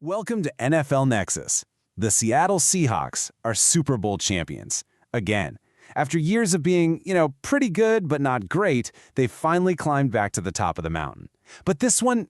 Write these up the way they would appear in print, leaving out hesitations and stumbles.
Welcome to NFL Nexus. The Seattle Seahawks are Super Bowl champions. Again. After years of being, pretty good but not great, they've finally climbed back to the top of the mountain. But this one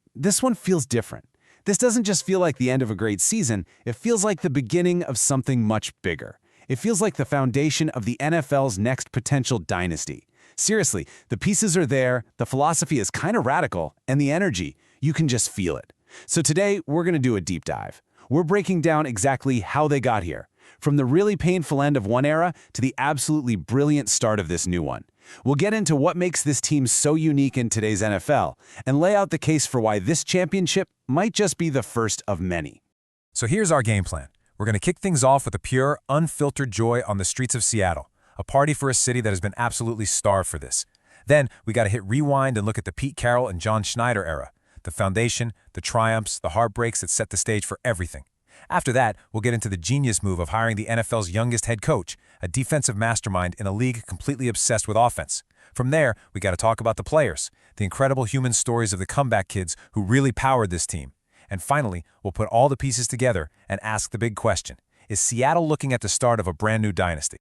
feels different. This doesn't just feel like the end of a great season, it feels like the beginning of something much bigger. It feels like the foundation of the NFL's next potential dynasty. Seriously, the pieces are there, the philosophy is kind of radical, and the energy, you can just feel it. So today, we're going to do a deep dive. We're breaking down exactly how they got here, from the really painful end of one era to the absolutely brilliant start of this new one. We'll get into what makes this team so unique in today's NFL and lay out the case for why this championship might just be the first of many. So here's our game plan. We're going to kick things off with a pure, unfiltered joy on the streets of Seattle, a party for a city that has been absolutely starved for this. Then we got to hit rewind and look at the Pete Carroll and John Schneider era, the foundation, the triumphs, the heartbreaks that set the stage for everything. After that, we'll get into the genius move of hiring the NFL's youngest head coach, a defensive mastermind in a league completely obsessed with offense. From there, we got to talk about the players, the incredible human stories of the comeback kids who really powered this team. And finally, we'll put all the pieces together and ask the big question: is Seattle looking at the start of a brand new dynasty?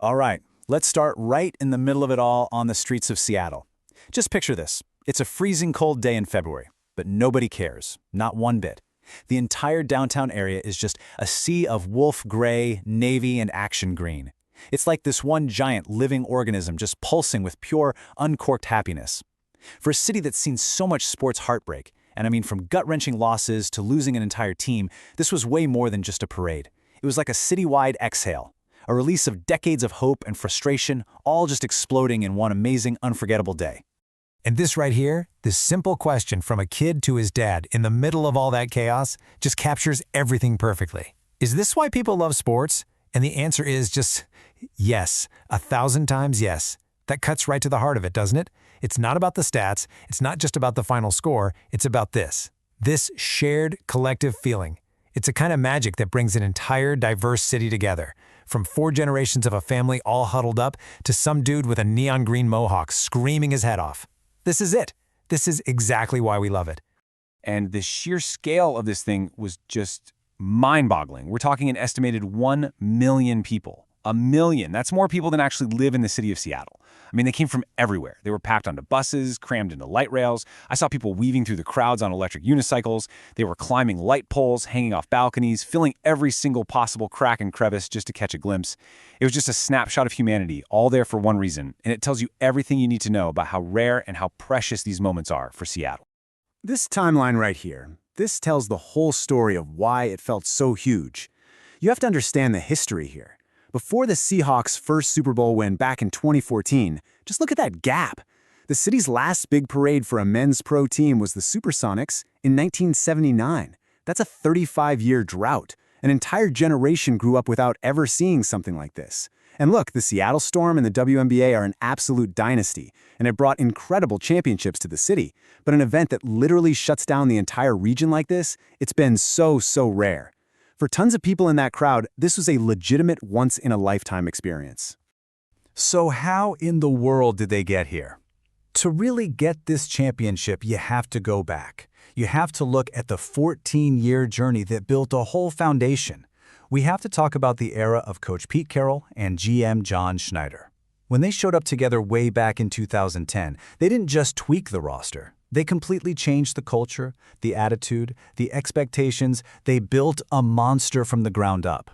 All right, let's start right in the middle of it all on the streets of Seattle. Just picture this. It's a freezing cold day in February, but nobody cares, not one bit. The entire downtown area is just a sea of wolf gray, navy, and action green. It's like this one giant living organism just pulsing with pure, uncorked happiness. For a city that's seen so much sports heartbreak, and I mean from gut-wrenching losses to losing an entire team, this was way more than just a parade. It was like a citywide exhale, a release of decades of hope and frustration, all just exploding in one amazing, unforgettable day. And this right here, this simple question from a kid to his dad in the middle of all that chaos, just captures everything perfectly. Is this why people love sports? And the answer is just yes, 1,000 times yes. That cuts right to the heart of it, doesn't it? It's not about the stats, it's not just about the final score, it's about this shared collective feeling. It's a kind of magic that brings an entire diverse city together, from 4 generations of a family all huddled up to some dude with a neon green mohawk screaming his head off. This is it. This is exactly why we love it. And the sheer scale of this thing was just mind-boggling. We're talking an estimated 1 million people. 1 million. That's more people than actually live in the city of Seattle. I mean, they came from everywhere. They were packed onto buses, crammed into light rails. I saw people weaving through the crowds on electric unicycles. They were climbing light poles, hanging off balconies, filling every single possible crack and crevice just to catch a glimpse. It was just a snapshot of humanity, all there for one reason, and it tells you everything you need to know about how rare and how precious these moments are for Seattle. This timeline right here, this tells the whole story of why it felt so huge. You have to understand the history here. Before the Seahawks' first Super Bowl win back in 2014, just look at that gap. The city's last big parade for a men's pro team was the Supersonics in 1979. That's a 35-year drought. An entire generation grew up without ever seeing something like this. And look, the Seattle Storm and the WNBA are an absolute dynasty, and it brought incredible championships to the city. But an event that literally shuts down the entire region like this, it's been so rare. For tons of people in that crowd, this was a legitimate once-in-a-lifetime experience. So how in the world did they get here? To really get this championship, you have to go back. You have to look at the 14-year journey that built a whole foundation. We have to talk about the era of Coach Pete Carroll and GM John Schneider. When they showed up together way back in 2010, they didn't just tweak the roster. They completely changed the culture, the attitude, the expectations. They built a monster from the ground up.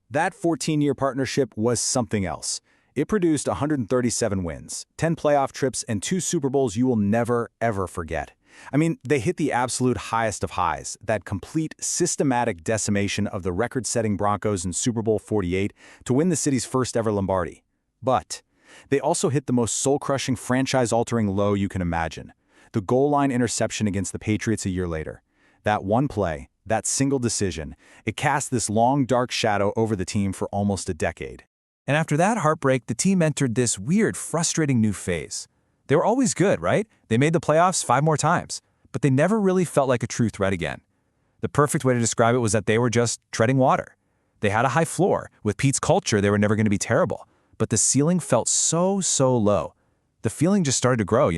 That 14-year partnership was something else. It produced 137 wins, 10 playoff trips, and 2 Super Bowls you will never, ever forget. I mean, they hit the absolute highest of highs, that complete, systematic decimation of the record-setting Broncos in Super Bowl 48 to win the city's first ever Lombardi. But they also hit the most soul-crushing, franchise-altering low you can imagine. The goal line interception against the Patriots a year later. That one play, that single decision, it cast this long, dark shadow over the team for almost a decade. And after that heartbreak, the team entered this weird, frustrating new phase. They were always good, right? They made the playoffs 5 more times, but they never really felt like a true threat again. The perfect way to describe it was that they were just treading water. They had a high floor. With Pete's culture, they were never going to be terrible. But the ceiling felt so low. The feeling just started to grow,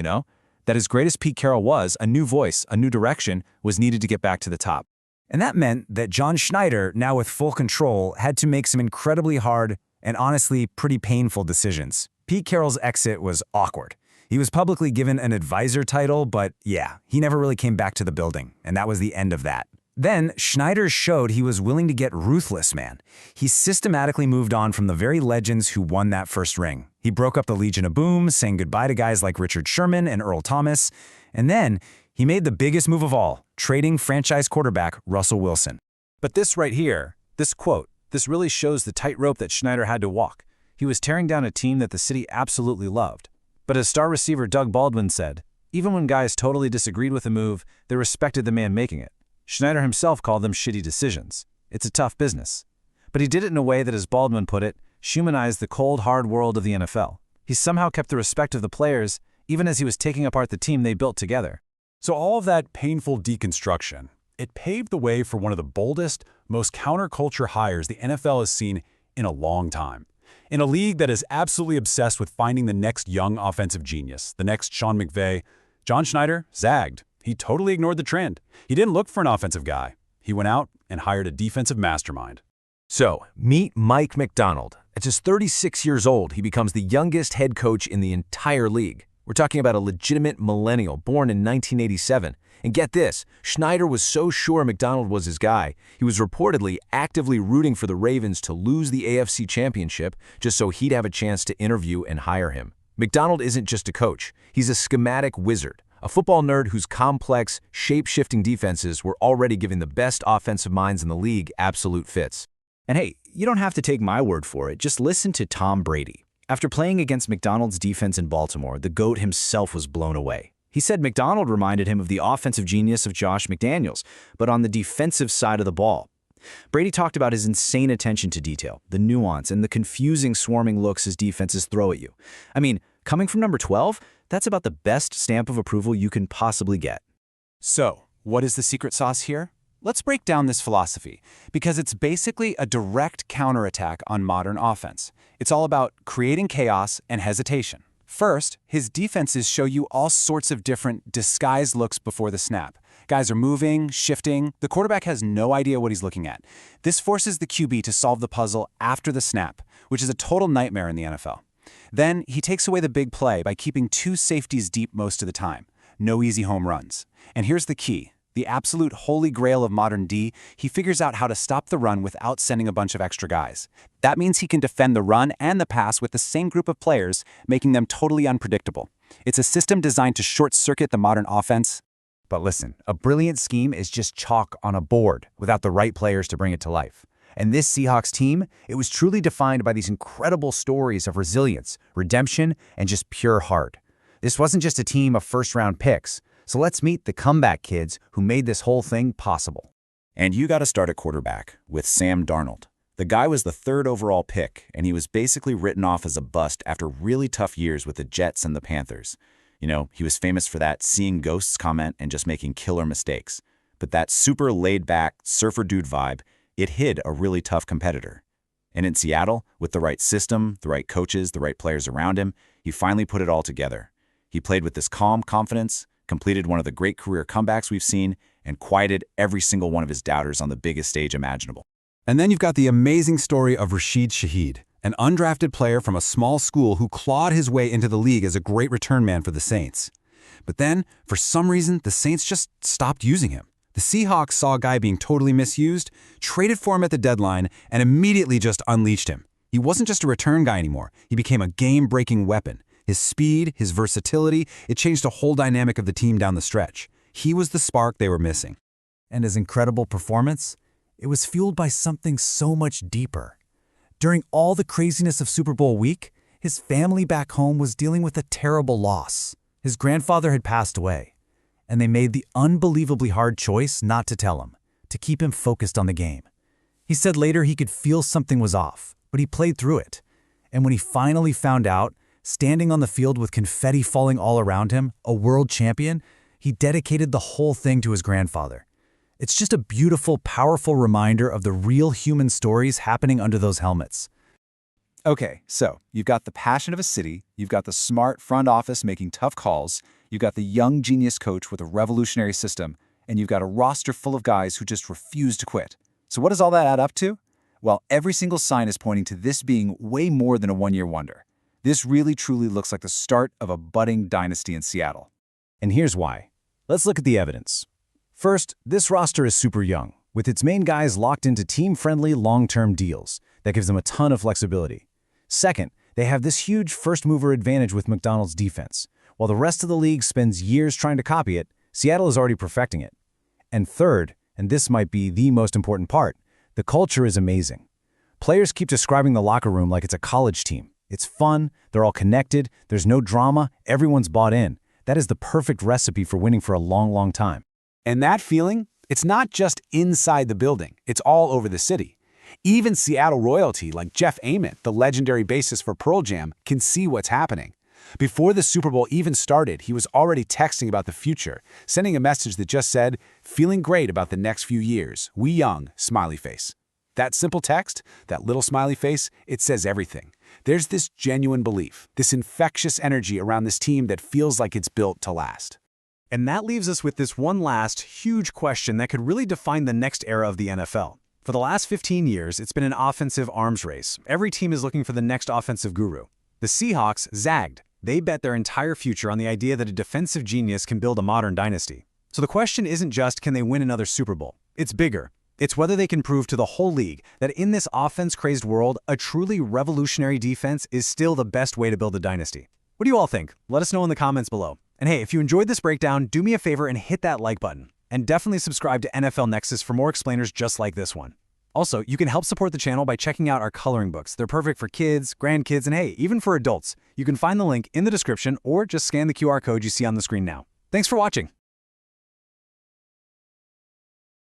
that as great as Pete Carroll was, a new voice, a new direction, was needed to get back to the top. And that meant that John Schneider, now with full control, had to make some incredibly hard and honestly pretty painful decisions. Pete Carroll's exit was awkward. He was publicly given an advisor title, but yeah, he never really came back to the building, and that was the end of that. Then, Schneider showed he was willing to get ruthless, man. He systematically moved on from the very legends who won that first ring. He broke up the Legion of Boom, saying goodbye to guys like Richard Sherman and Earl Thomas, and then he made the biggest move of all, trading franchise quarterback Russell Wilson. But this right here, this quote, this really shows the tightrope that Schneider had to walk. He was tearing down a team that the city absolutely loved. But as star receiver Doug Baldwin said, even when guys totally disagreed with the move, they respected the man making it. Schneider himself called them shitty decisions. It's a tough business. But he did it in a way that, as Baldwin put it, humanized the cold, hard world of the NFL. He somehow kept the respect of the players, even as he was taking apart the team they built together. So all of that painful deconstruction, it paved the way for one of the boldest, most counterculture hires the NFL has seen in a long time. In a league that is absolutely obsessed with finding the next young offensive genius, the next Sean McVay, John Schneider zagged. He totally ignored the trend. He didn't look for an offensive guy. He went out and hired a defensive mastermind. So, meet Mike Macdonald. At just 36 years old, he becomes the youngest head coach in the entire league. We're talking about a legitimate millennial born in 1987. And get this, Schneider was so sure Macdonald was his guy, he was reportedly actively rooting for the Ravens to lose the AFC Championship just so he'd have a chance to interview and hire him. Macdonald isn't just a coach. He's a schematic wizard. A football nerd whose complex, shape-shifting defenses were already giving the best offensive minds in the league absolute fits. And hey, you don't have to take my word for it. Just listen to Tom Brady. After playing against Macdonald's defense in Baltimore, the GOAT himself was blown away. He said Macdonald reminded him of the offensive genius of Josh McDaniels, but on the defensive side of the ball. Brady talked about his insane attention to detail, the nuance, and the confusing swarming looks his defenses throw at you. I mean, coming from number 12, that's about the best stamp of approval you can possibly get. So, what is the secret sauce here? Let's break down this philosophy, because it's basically a direct counterattack on modern offense. It's all about creating chaos and hesitation. First, his defenses show you all sorts of different disguised looks before the snap. Guys are moving, shifting. The quarterback has no idea what he's looking at. This forces the QB to solve the puzzle after the snap, which is a total nightmare in the NFL. Then, he takes away the big play by keeping two safeties deep most of the time. No easy home runs. And here's the key. The absolute holy grail of modern D, he figures out how to stop the run without sending a bunch of extra guys. That means he can defend the run and the pass with the same group of players, making them totally unpredictable. It's a system designed to short-circuit the modern offense. But listen, a brilliant scheme is just chalk on a board without the right players to bring it to life. And this Seahawks team, it was truly defined by these incredible stories of resilience, redemption, and just pure heart. This wasn't just a team of first-round picks. So let's meet the comeback kids who made this whole thing possible. And you got to start at quarterback with Sam Darnold. The guy was the 3rd overall pick, and he was basically written off as a bust after really tough years with the Jets and the Panthers. You know, he was famous for that seeing ghosts comment and just making killer mistakes. But that super laid-back, surfer dude vibe, it hid a really tough competitor. And in Seattle, with the right system, the right coaches, the right players around him, he finally put it all together. He played with this calm confidence, completed one of the great career comebacks we've seen, and quieted every single one of his doubters on the biggest stage imaginable. And then you've got the amazing story of Rashid Shaheed, an undrafted player from a small school who clawed his way into the league as a great return man for the Saints. But then, for some reason, the Saints just stopped using him. The Seahawks saw a guy being totally misused, traded for him at the deadline, and immediately just unleashed him. He wasn't just a return guy anymore. He became a game-breaking weapon. His speed, his versatility, it changed the whole dynamic of the team down the stretch. He was the spark they were missing. And his incredible performance, it was fueled by something so much deeper. During all the craziness of Super Bowl week, his family back home was dealing with a terrible loss. His grandfather had passed away, and they made the unbelievably hard choice not to tell him, to keep him focused on the game. He said later he could feel something was off, but he played through it. And when he finally found out, standing on the field with confetti falling all around him, a world champion, he dedicated the whole thing to his grandfather. It's just a beautiful, powerful reminder of the real human stories happening under those helmets. Okay, so you've got the passion of a city, you've got the smart front office making tough calls, you've got the young genius coach with a revolutionary system, and you've got a roster full of guys who just refuse to quit. So what does all that add up to? Well, every single sign is pointing to this being way more than a one-year wonder. This really truly looks like the start of a budding dynasty in Seattle. And here's why. Let's look at the evidence. First, this roster is super young, with its main guys locked into team-friendly long-term deals. That gives them a ton of flexibility. Second, they have this huge first-mover advantage with McDonald's defense. While the rest of the league spends years trying to copy it, Seattle is already perfecting it. And third, and this might be the most important part, the culture is amazing. Players keep describing the locker room like it's a college team. It's fun, they're all connected, there's no drama, everyone's bought in. That is the perfect recipe for winning for a long, long time. And that feeling, it's not just inside the building, it's all over the city. Even Seattle royalty like Jeff Ament, the legendary bassist for Pearl Jam, can see what's happening. Before the Super Bowl even started, he was already texting about the future, sending a message that just said, "Feeling great about the next few years. We young," smiley face. That simple text, that little smiley face, it says everything. There's this genuine belief, this infectious energy around this team that feels like it's built to last. And that leaves us with this one last, huge question that could really define the next era of the NFL. For the last 15 years, it's been an offensive arms race. Every team is looking for the next offensive guru. The Seahawks zagged. They bet their entire future on the idea that a defensive genius can build a modern dynasty. So the question isn't just, can they win another Super Bowl? It's bigger. It's whether they can prove to the whole league that in this offense-crazed world, a truly revolutionary defense is still the best way to build a dynasty. What do you all think? Let us know in the comments below. And hey, if you enjoyed this breakdown, do me a favor and hit that like button. And definitely subscribe to NFL Nexus for more explainers just like this one. Also, you can help support the channel by checking out our coloring books. They're perfect for kids, grandkids, and hey, even for adults. You can find the link in the description or just scan the QR code you see on the screen now. Thanks for watching.